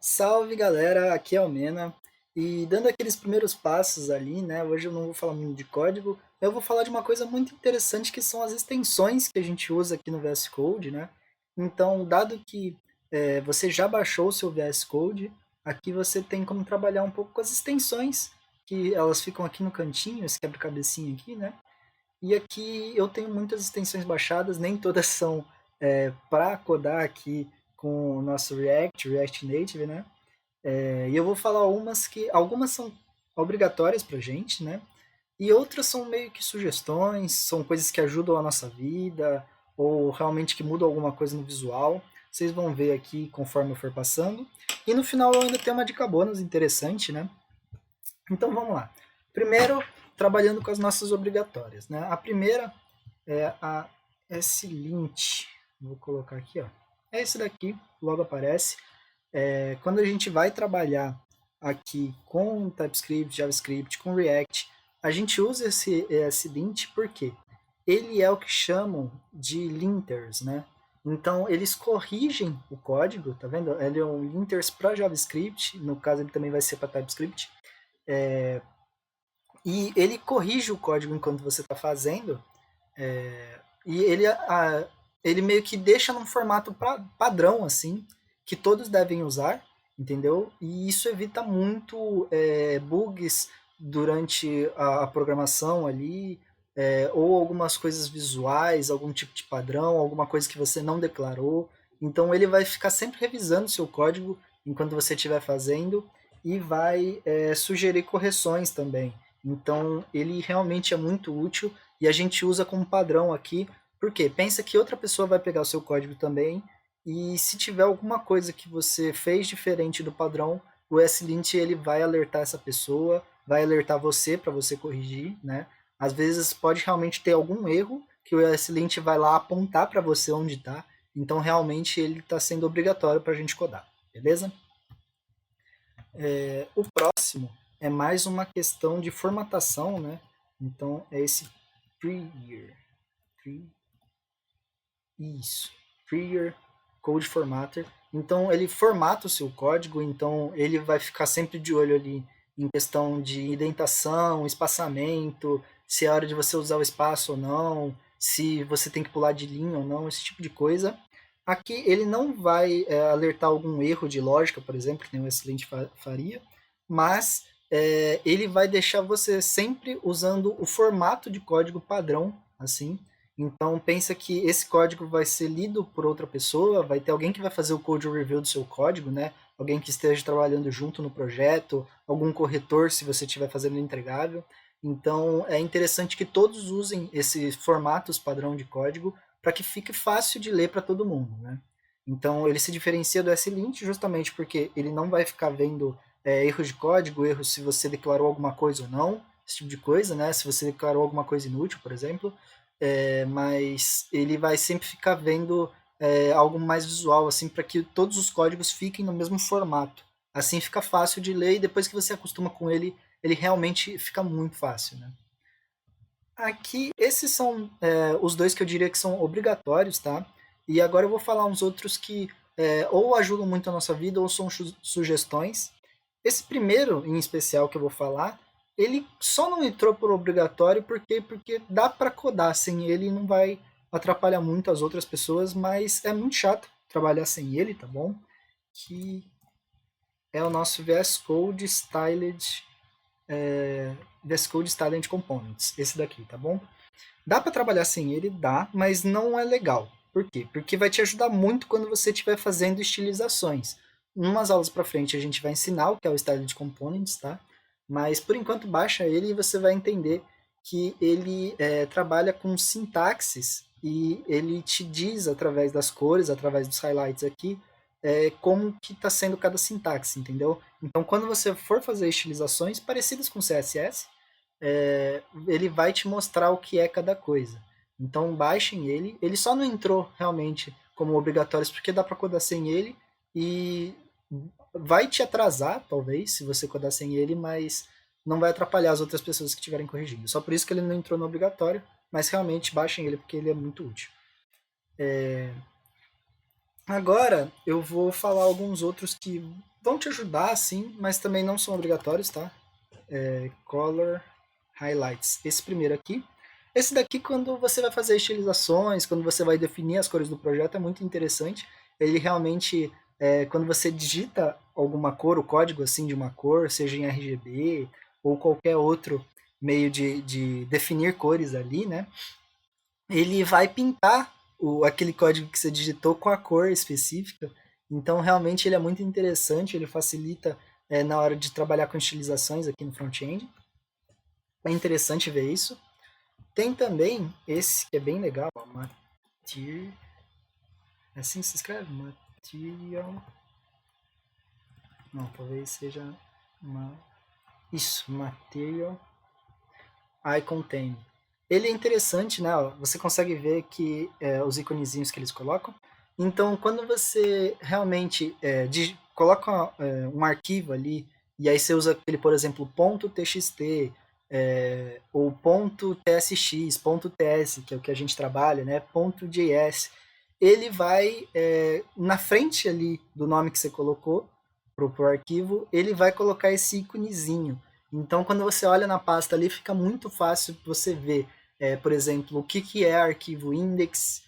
Salve galera, aqui é o Mena. E dando aqueles primeiros passos ali, né? Hoje eu não vou falar muito de código, eu vou falar de uma coisa muito interessante que são as extensões que a gente usa aqui no VS Code, né? Então, dado que você já baixou o seu VS Code, aqui você tem como trabalhar um pouco com as extensões, que elas ficam aqui no cantinho, esse quebra-cabecinha aqui, né? E aqui eu tenho muitas extensões baixadas, nem todas são para codar aqui com o nosso React Native, né? E eu vou falar umas que algumas são obrigatórias pra gente, né? E outras são meio que sugestões, são coisas que ajudam a nossa vida, ou realmente que mudam alguma coisa no visual. Vocês vão ver aqui conforme eu for passando. E no final eu ainda tenho uma dica bônus interessante, né? Então vamos lá. Primeiro, trabalhando com as nossas obrigatórias, né? A primeira é a S-Lint. Vou colocar aqui, ó. É esse daqui, logo aparece. Quando a gente vai trabalhar aqui com TypeScript, JavaScript, com React, a gente usa esse lint porque ele é o que chamam de linters, né? Então, eles corrigem o código, tá vendo? Ele é um linters para JavaScript, no caso ele também vai ser para TypeScript, e ele corrige o código enquanto você está fazendo, e ele meio que deixa num formato padrão, assim, que todos devem usar, entendeu? E isso evita muito bugs durante a programação ali, ou algumas coisas visuais, algum tipo de padrão, alguma coisa que você não declarou. Então ele vai ficar sempre revisando seu código enquanto você estiver fazendo e vai sugerir correções também. Então ele realmente é muito útil e a gente usa como padrão aqui, porque pensa que outra pessoa vai pegar o seu código também, e se tiver alguma coisa que você fez diferente do padrão, o SLint ele vai alertar essa pessoa, vai alertar você para você corrigir, né? Às vezes pode realmente ter algum erro que o SLint vai lá apontar para você onde está, então realmente ele está sendo obrigatório para a gente codar, beleza? O próximo é mais uma questão de formatação, né? Então é esse Freer. Isso. Freer Code Formatter. Então ele formata o seu código, então ele vai ficar sempre de olho ali em questão de indentação, espaçamento, se é hora de você usar o espaço ou não, se você tem que pular de linha ou não, esse tipo de coisa. Aqui ele não vai alertar algum erro de lógica, por exemplo, que nem o Excelente faria, mas ele vai deixar você sempre usando o formato de código padrão, assim. Então pensa que esse código vai ser lido por outra pessoa, vai ter alguém que vai fazer o code review do seu código, né? Alguém que esteja trabalhando junto no projeto, algum corretor se você estiver fazendo entregável. Então é interessante que todos usem esses formatos padrão de código para que fique fácil de ler para todo mundo, né? Então ele se diferencia do SLint justamente porque ele não vai ficar vendo erros de código, erros se você declarou alguma coisa ou não, esse tipo de coisa, né? Se você declarou alguma coisa inútil, por exemplo, mas ele vai sempre ficar vendo algo mais visual, assim, para que todos os códigos fiquem no mesmo formato. Assim fica fácil de ler e depois que você acostuma com ele, ele realmente fica muito fácil, né? Aqui, esses são os dois que eu diria que são obrigatórios, tá? E agora eu vou falar uns outros que ou ajudam muito a nossa vida ou são sugestões. Esse primeiro, em especial, que eu vou falar, ele só não entrou por obrigatório porque dá para codar sem ele e não vai atrapalhar muito as outras pessoas, mas é muito chato trabalhar sem ele, tá bom? Que é o nosso VS Code Styled Components, esse daqui, tá bom? Dá para trabalhar sem ele? Dá, mas não é legal. Por quê? Porque vai te ajudar muito quando você estiver fazendo estilizações. Umas aulas para frente a gente vai ensinar o que é o Styled Components, tá? Mas por enquanto baixa ele e você vai entender que ele trabalha com sintaxes e ele te diz através das cores, através dos highlights aqui, como que está sendo cada sintaxe, entendeu? Então quando você for fazer estilizações parecidas com CSS, ele vai te mostrar o que é cada coisa. Então baixem ele. Ele só não entrou realmente como obrigatório porque dá para codar sem ele e vai te atrasar, talvez, se você codar sem ele, mas não vai atrapalhar as outras pessoas que estiverem corrigindo. Só por isso que ele não entrou no obrigatório, mas realmente baixem ele porque ele é muito útil. Agora eu vou falar alguns outros que vão te ajudar, sim, mas também não são obrigatórios, tá? Color Highlights. Esse primeiro aqui. Esse daqui, quando você vai fazer estilizações, quando você vai definir as cores do projeto, é muito interessante. Ele realmente, quando você digita alguma cor, o código assim de uma cor, seja em RGB ou qualquer outro meio de definir cores ali, né? Ele vai pintar aquele código que você digitou com a cor específica. Então, realmente, ele é muito interessante, ele facilita na hora de trabalhar com estilizações aqui no front-end. É interessante ver isso. Tem também esse que é bem legal, ó, é assim que se escreve? Material. Não, talvez seja uma. Isso, Material Icon Theme. Ele é interessante, né? Ó, você consegue ver que os iconezinhos que eles colocam. Então, quando você realmente coloca um arquivo ali, e aí você usa aquele, por exemplo, .txt, ou .tsx, .ts, que é o que a gente trabalha, né? .js, ele vai, na frente ali do nome que você colocou pro arquivo, ele vai colocar esse íconezinho. Então, quando você olha na pasta ali, fica muito fácil você ver, por exemplo, o que, que é arquivo index,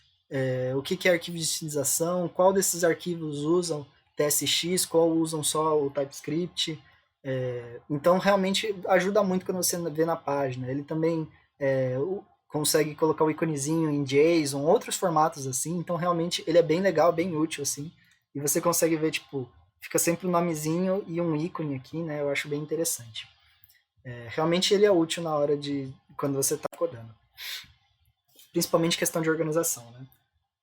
o que, que é arquivo de estilização, qual desses arquivos usam TSX, qual usam só o TypeScript. Então, realmente ajuda muito quando você vê na página. Ele também consegue colocar o iconezinho em JSON, outros formatos assim. Então, realmente, ele é bem legal, bem útil, assim. E você consegue ver, tipo, fica sempre um nomezinho e um ícone aqui, né? Eu acho bem interessante. Realmente ele é útil na hora de quando você está codando, principalmente questão de organização, né?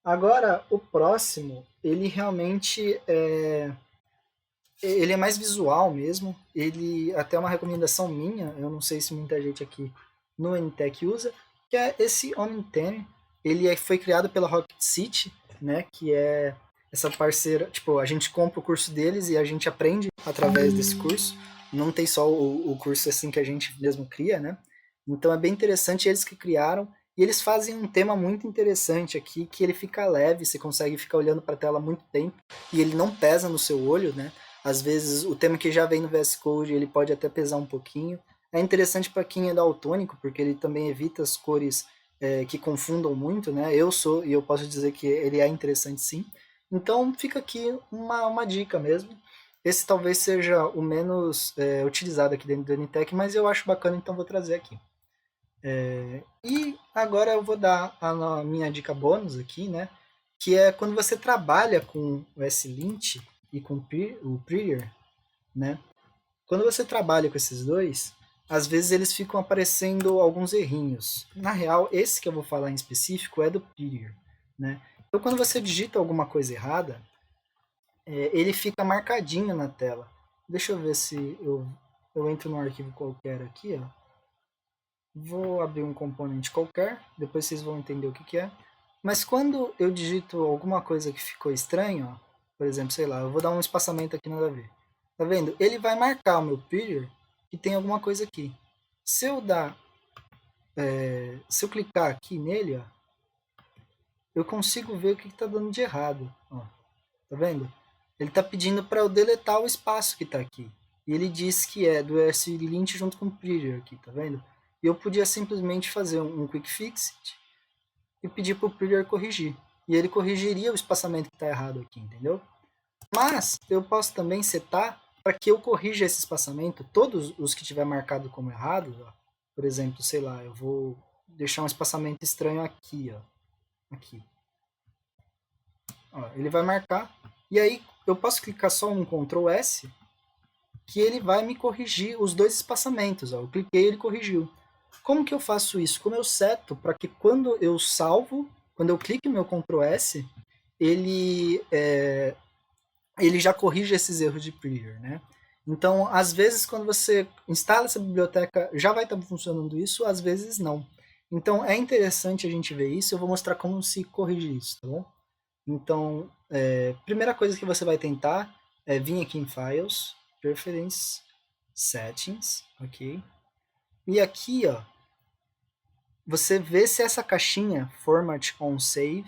Agora o próximo, ele realmente ele é mais visual mesmo. Ele até uma recomendação minha, eu não sei se muita gente aqui no NTech usa, que é esse Omnitheme. Ele foi criado pela Rocket City, né? Que é essa parceira. Tipo, a gente compra o curso deles e a gente aprende através desse curso. Não tem só o curso assim que a gente mesmo cria, né? Então é bem interessante eles que criaram. E eles fazem um tema muito interessante aqui, que ele fica leve, você consegue ficar olhando para a tela muito tempo e ele não pesa no seu olho, né? Às vezes o tema que já vem no VS Code ele pode até pesar um pouquinho. É interessante para quem é daltônico, porque ele também evita as cores que confundam muito, né? Eu sou e eu posso dizer que ele é interessante sim. Então fica aqui uma dica mesmo. Esse talvez seja o menos utilizado aqui dentro do NTech, mas eu acho bacana, então vou trazer aqui. E agora eu vou dar a minha dica bônus aqui, né? Que é quando você trabalha com o S-Lint e com o Prettier, né? Quando você trabalha com esses dois, às vezes eles ficam aparecendo alguns errinhos. Na real, esse que eu vou falar em específico é do Prettier, né? Então, quando você digita alguma coisa errada, ele fica marcadinho na tela. Deixa eu ver se eu entro num arquivo qualquer aqui, ó. Vou abrir um componente qualquer, depois vocês vão entender o que, que é. Mas quando eu digito alguma coisa que ficou estranho, ó, por exemplo, sei lá, eu vou dar um espaçamento aqui nada a ver. Tá vendo? Ele vai marcar o meu period que tem alguma coisa aqui. Se eu dar, se eu clicar aqui nele, ó, eu consigo ver o que está dando de errado. Ó, tá vendo? Ele está pedindo para eu deletar o espaço que está aqui. E ele diz que é do slint junto com o period aqui, tá vendo? E eu podia simplesmente fazer um quick fix e pedir para o Prettier corrigir. E ele corrigiria o espaçamento que está errado aqui, entendeu? Mas eu posso também setar para que eu corrija esse espaçamento, todos os que tiver marcado como errados, ó, por exemplo, sei lá, eu vou deixar um espaçamento estranho aqui, ó, aqui. Ó, ele vai marcar, e aí eu posso clicar só um Ctrl S, que ele vai me corrigir os dois espaçamentos, ó, eu cliquei e ele corrigiu. Como que eu faço isso? Como eu seto para que quando eu salvo, quando eu clico no meu Ctrl S, ele, ele já corrige esses erros de Prettier, né? Então, às vezes, quando você instala essa biblioteca, já vai estar funcionando isso, às vezes não. Então, é interessante a gente ver isso. Eu vou mostrar como se corrige isso, tá bom? Então, primeira coisa que você vai tentar é vir aqui em Files, Preference, Settings, ok? E aqui, ó, você vê se essa caixinha Format on Save,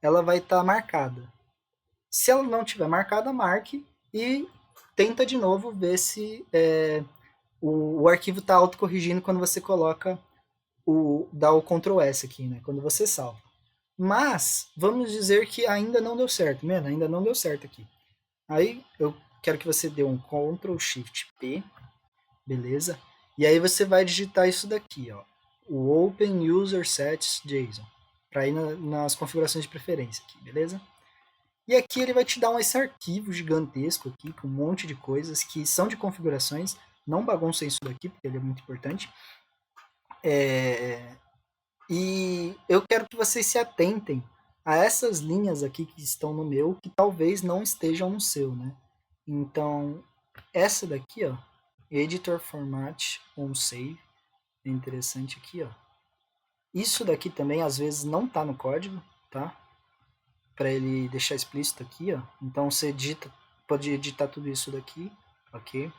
ela vai estar marcada. Se ela não tiver marcada, marque e tenta de novo ver se o arquivo está autocorrigindo quando você coloca dá o Ctrl S aqui, né? Quando você salva. Mas vamos dizer que ainda não deu certo, mano, ainda não deu certo aqui. Aí eu quero que você dê um Ctrl Shift P, beleza? E aí você vai digitar isso daqui, ó, o Open User Sets JSON, para ir nas configurações de preferência aqui, beleza? E aqui ele vai te dar esse arquivo gigantesco aqui, com um monte de coisas que são de configurações. Não baguncem isso daqui, porque ele é muito importante. E eu quero que vocês se atentem a essas linhas aqui que estão no meu, que talvez não estejam no seu, né? Então, essa daqui, ó, Editor Format on Save, é interessante aqui, ó. Isso daqui também, às vezes, não tá no código, tá? Para ele deixar explícito aqui, ó. Então, você pode editar tudo isso daqui, ok?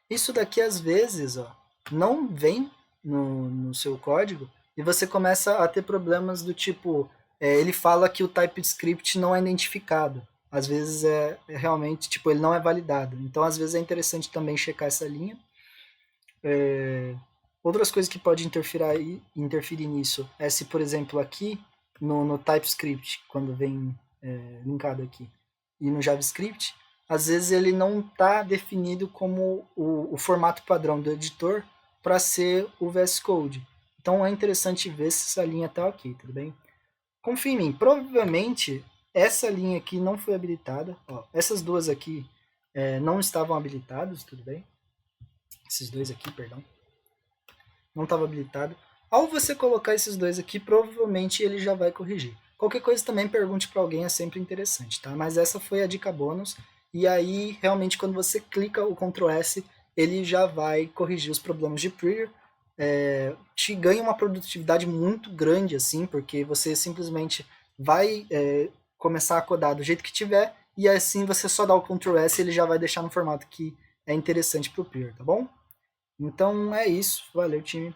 Isso daqui, às vezes, ó, não vem no seu código e você começa a ter problemas do tipo, ele fala que o TypeScript não é identificado. Às vezes realmente, tipo, ele não é validado. Então, às vezes é interessante também checar essa linha. Outras coisas que podem interferir nisso é se, por exemplo, aqui no TypeScript, quando vem linkado aqui, e no JavaScript, às vezes ele não está definido como o formato padrão do editor para ser o VS Code. Então é interessante ver se essa linha está ok, tudo bem? Confia em mim, provavelmente essa linha aqui não foi habilitada. Ó, essas duas aqui não estavam habilitadas, tudo bem? Esses dois aqui, perdão. Não estava habilitado. Ao você colocar esses dois aqui, provavelmente ele já vai corrigir. Qualquer coisa também pergunte para alguém, é sempre interessante, tá? Mas essa foi a dica bônus. E aí, realmente, quando você clica o Ctrl S, ele já vai corrigir os problemas de Preview. Te ganha uma produtividade muito grande, assim, porque você simplesmente vai começar a codar do jeito que tiver, e assim você só dá o Ctrl S e ele já vai deixar no formato que é interessante para o Preview, tá bom? Então é isso. Valeu, time.